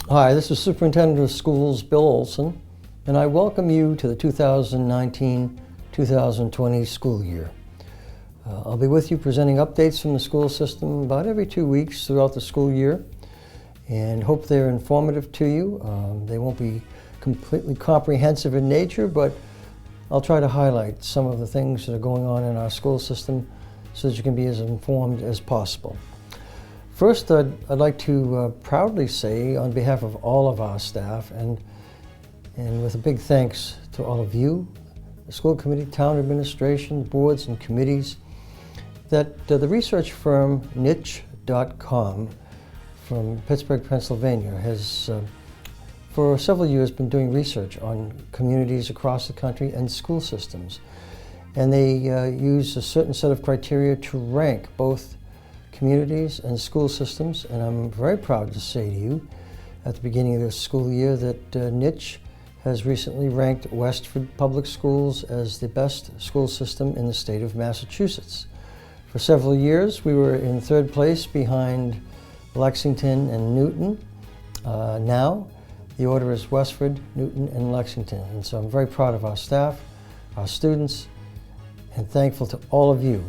Hi, this is Superintendent of Schools Bill Olson, and I welcome you to the 2019-2020 school year. I'll be with you presenting updates from the school system about every 2 weeks throughout the school year, and hope they're informative to you. They won't be completely comprehensive in nature, but I'll try to highlight some of the things that are going on in our school system so that you can be as informed as possible. First, I'd like to proudly say on behalf of all of our staff and with a big thanks to all of you, the school committee, town administration, boards and committees, that the research firm niche.com from Pittsburgh, Pennsylvania has for several years been doing research on communities across the country and school systems. And they use a certain set of criteria to rank both communities and school systems, and I'm very proud to say to you at the beginning of this school year that Niche has recently ranked Westford Public Schools as the best school system in the state of Massachusetts. For several years we were in third place behind Lexington and Newton. Now the order is Westford, Newton, and Lexington, and so I'm very proud of our staff, our students, and thankful to all of you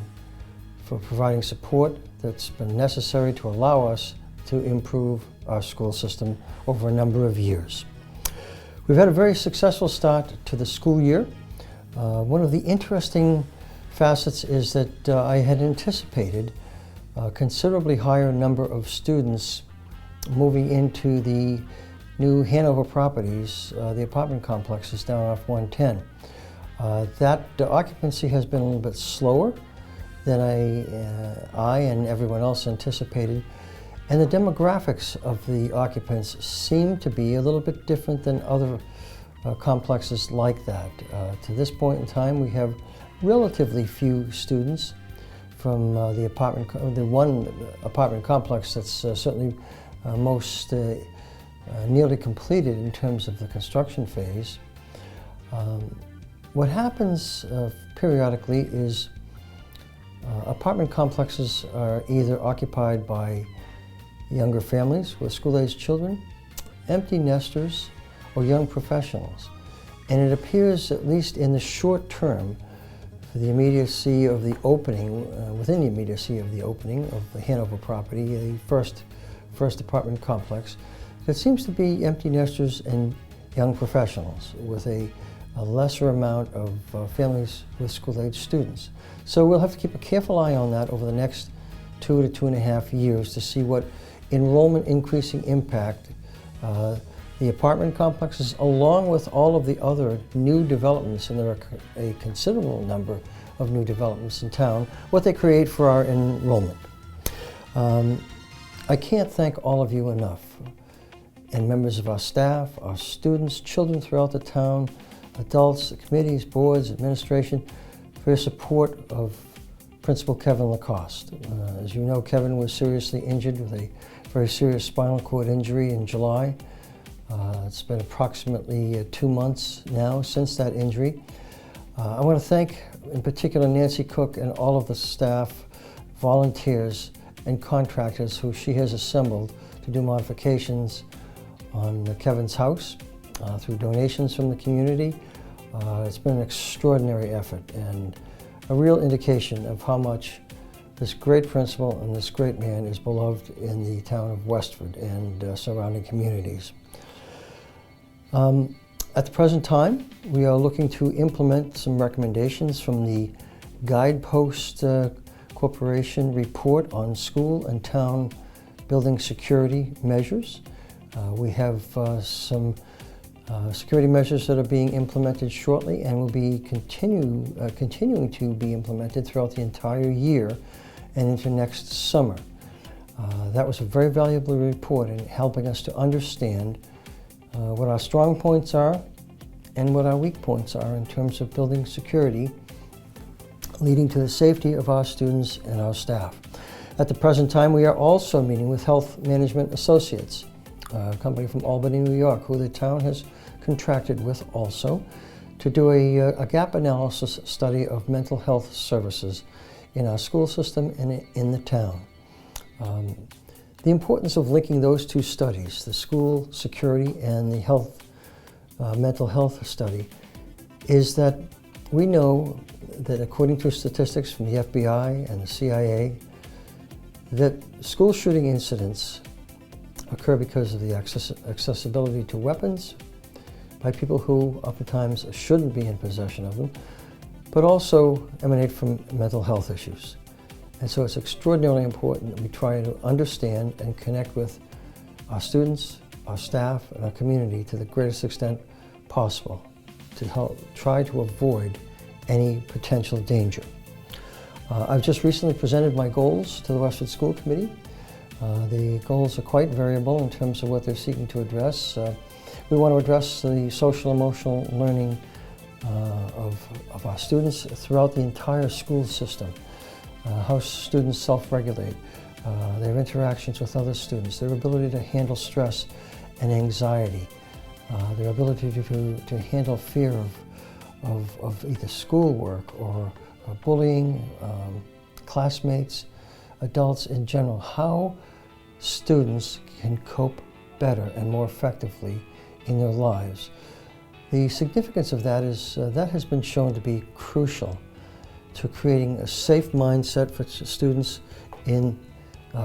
for providing support that's been necessary to allow us to improve our school system over a number of years. We've had a very successful start to the school year. One of the interesting facets is that I had anticipated a considerably higher number of students moving into the new Hanover properties, the apartment complexes down off 110. That occupancy has been a little bit slower than I and everyone else anticipated, and the demographics of the occupants seem to be a little bit different than other complexes like that. To this point in time, we have relatively few students from the one apartment complex that's certainly most nearly completed in terms of the construction phase. What happens periodically is apartment complexes are either occupied by younger families with school-aged children, empty nesters, or young professionals. And it appears, at least in the short term, for the immediacy of the opening, within the immediacy of the opening of the Hanover property, the first apartment complex, there seems to be empty nesters and young professionals with a lesser amount of families with school-aged students. So we'll have to keep a careful eye on that over the next 2 to 2.5 years to see what enrollment increasing impact the apartment complexes, along with all of the other new developments, and there are a considerable number of new developments in town, what they create for our enrollment. I can't thank all of you enough, and members of our staff, our students, children throughout the town, adults, committees, boards, administration, for your support of Principal Kevin Lacoste. As you know, Kevin was seriously injured with a very serious spinal cord injury in July. It's been approximately 2 months now since that injury. I want to thank, in particular, Nancy Cook and all of the staff, volunteers, and contractors who she has assembled to do modifications on Kevin's house through donations from the community. It's been an extraordinary effort and a real indication of how much this great principal and this great man is beloved in the town of Westford and surrounding communities. At the present time, we are looking to implement some recommendations from the Guidepost Corporation report on school and town building security measures. We have some security measures that are being implemented shortly and will be continuing to be implemented throughout the entire year and into next summer. That was a very valuable report in helping us to understand what our strong points are and what our weak points are in terms of building security, leading to the safety of our students and our staff. At the present time, we are also meeting with Health Management Associates, a company from Albany, New York, who the town has contracted with also, to do a gap analysis study of mental health services in our school system and in the town. The importance of linking those two studies, the school security and the mental health study, is that we know that according to statistics from the FBI and the CIA, that school shooting incidents occur because of the accessibility to weapons by people who oftentimes shouldn't be in possession of them, but also emanate from mental health issues. And so it's extraordinarily important that we try to understand and connect with our students, our staff, and our community to the greatest extent possible to help try to avoid any potential danger. I've just recently presented my goals to the Westford School Committee. The goals are quite variable in terms of what they're seeking to address. We want to address the social emotional learning of our students throughout the entire school system. How students self-regulate, their interactions with other students, their ability to handle stress and anxiety, their ability to handle fear of either schoolwork or bullying, classmates, adults in general, how students can cope better and more effectively in their lives. The significance of that is that has been shown to be crucial to creating a safe mindset for students in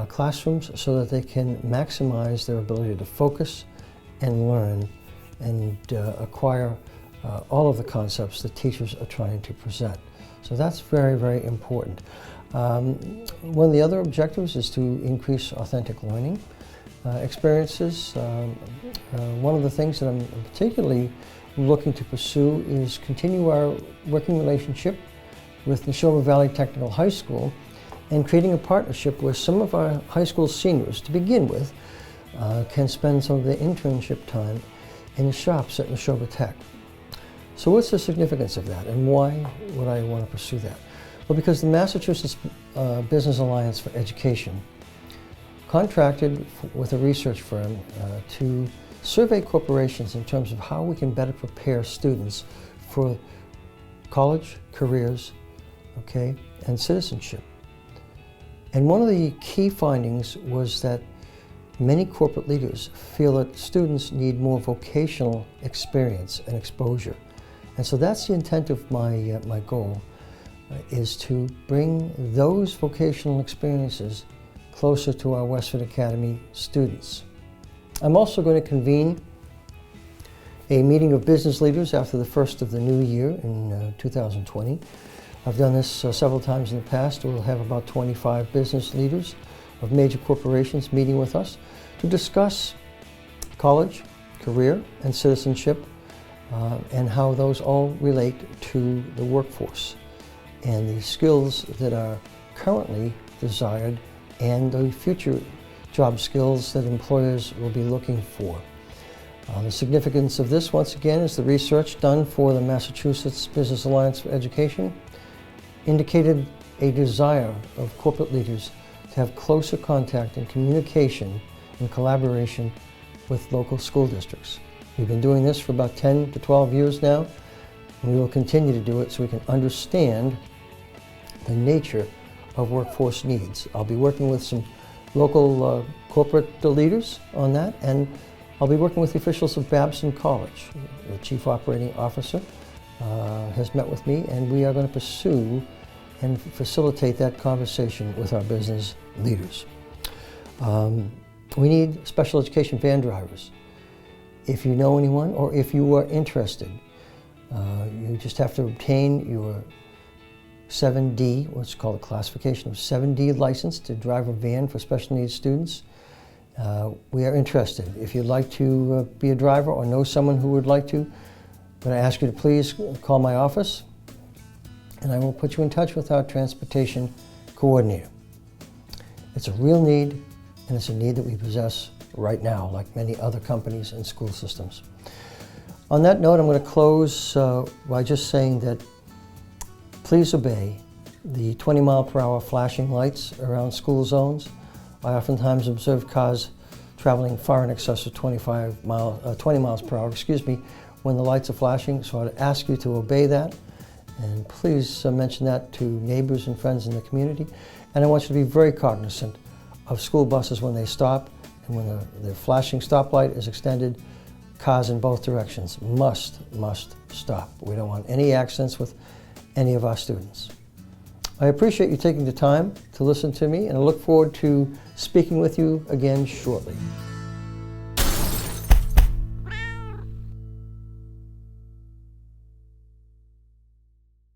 classrooms so that they can maximize their ability to focus and learn and acquire all of the concepts that teachers are trying to present. So that's very, very important. One of the other objectives is to increase authentic learning experiences. One of the things that I'm particularly looking to pursue is continue our working relationship with Neshoba Valley Technical High School and creating a partnership where some of our high school seniors, to begin with, can spend some of their internship time in the shops at Neshoba Tech. So what's the significance of that, and why would I want to pursue that? Well, because the Massachusetts Business Alliance for Education contracted with a research firm to survey corporations in terms of how we can better prepare students for college, careers, and citizenship. And one of the key findings was that many corporate leaders feel that students need more vocational experience and exposure. And so that's the intent of my goal, is to bring those vocational experiences closer to our Westford Academy students. I'm also going to convene a meeting of business leaders after the first of the new year in 2020. I've done this several times in the past. We'll have about 25 business leaders of major corporations meeting with us to discuss college, career, and citizenship, and how those all relate to the workforce and the skills that are currently desired and the future job skills that employers will be looking for. The significance of this, once again, is the research done for the Massachusetts Business Alliance for Education indicated a desire of corporate leaders to have closer contact and communication and collaboration with local school districts. We've been doing this for about 10 to 12 years now, and we will continue to do it so we can understand the nature of workforce needs. I'll be working with some local corporate leaders on that, and I'll be working with the officials of Babson College. The Chief Operating Officer has met with me, and we are going to pursue and facilitate that conversation with our business leaders. We need special education van drivers. If you know anyone, or if you are interested, you just have to obtain your 7D, what's called a classification of 7D license to drive a van for special needs students. We are interested. If you'd like to be a driver or know someone who would like to, I'm going to ask you to please call my office, and I will put you in touch with our transportation coordinator. It's a real need, and it's a need that we possess right now, like many other companies and school systems. On that note, I'm going to close by just saying that please obey the 20-mile-per-hour flashing lights around school zones. I oftentimes observe cars traveling far in excess of 20 miles per hour, when the lights are flashing, so I'd ask you to obey that. And please mention that to neighbors and friends in the community. And I want you to be very cognizant of school buses when they stop, and when the flashing stoplight is extended, cars in both directions must stop. We don't want any accidents with any of our students. I appreciate you taking the time to listen to me, and I look forward to speaking with you again shortly.